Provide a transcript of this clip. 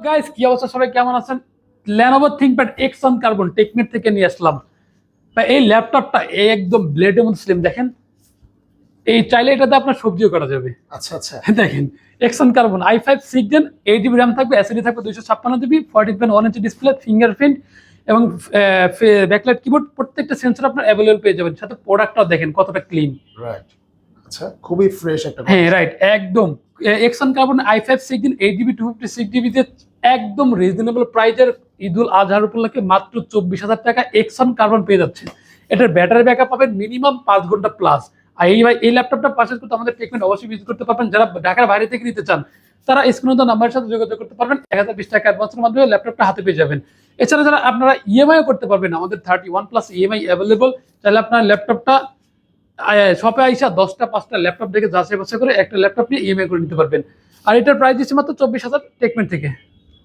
Guys কি অবস্থা, সবাই কেমন আছেন? Lenovo ThinkPad X on Carbon technique থেকে নিয়ে আসলাম। এই ল্যাপটপটা একদম ব্লেডের মতো স্লিম, দেখেন। এই চাইলে এটাতে আপনার সবজিও করা যাবে। আচ্ছা আচ্ছা দেখেন, X on Carbon i5 6 Gen 8GB RAM থাকবে, SSD থাকবে 256GB, 14.1 ইঞ্চি ডিসপ্লে, ফিঙ্গারপ্রিন্ট এবং ব্যাকলাইট কিবোর্ড, প্রত্যেকটা সেন্সর আপনার অ্যাভেলেবল পেয়ে যাবেন। সাথে প্রোডাক্টটাও দেখেন কতটা ক্লিন। রাইট। আচ্ছা, খুবই ফ্রেশ একটা হ্যাঁ রাইট, একদম। X on Carbon i5 6 Gen 8GB 256GB তে একদম রিজনেবল প্রাইজের ঈদুল আজহার উপলক্ষে মাত্র 24,000 টাকা X on Carbon পেয়ে যাচ্ছেন। এটার ব্যাটারি ব্যাকআপ পাবেন মিনিমাম 5 ঘন্টা প্লাস। আর এই ল্যাপটপটা পারচেজ করতে আমাদের টেকমেন্ট অবশ্যই ভিজিট করতে পারবেন। যারা ঢাকার বাইরে থেকে নিতে চান তারা স্ক্রিনে দেওয়া নাম্বারের সাথে যোগাযোগ করতে পারবেন। 1020 টাকা অ্যাডভান্সের মাধ্যমে ল্যাপটপটা হাতে পেয়ে যাবেন। এছাড়া যারা আপনারা ইএমআইও করতে পারবেন, আমাদের 31+ ইএমআই অ্যাভেলেবল। তাহলে আপনার ল্যাপটপটা শপে আইসা 10টা 5টা ল্যাপটপ দেখে যাচাই বাছাই করে একটা ল্যাপটপ নিয়ে ইএমআই করে নিতে পারবেন। আর এটার প্রাইস দিচ্ছে মাত্র 24,000 টেকমেন্ট থেকে।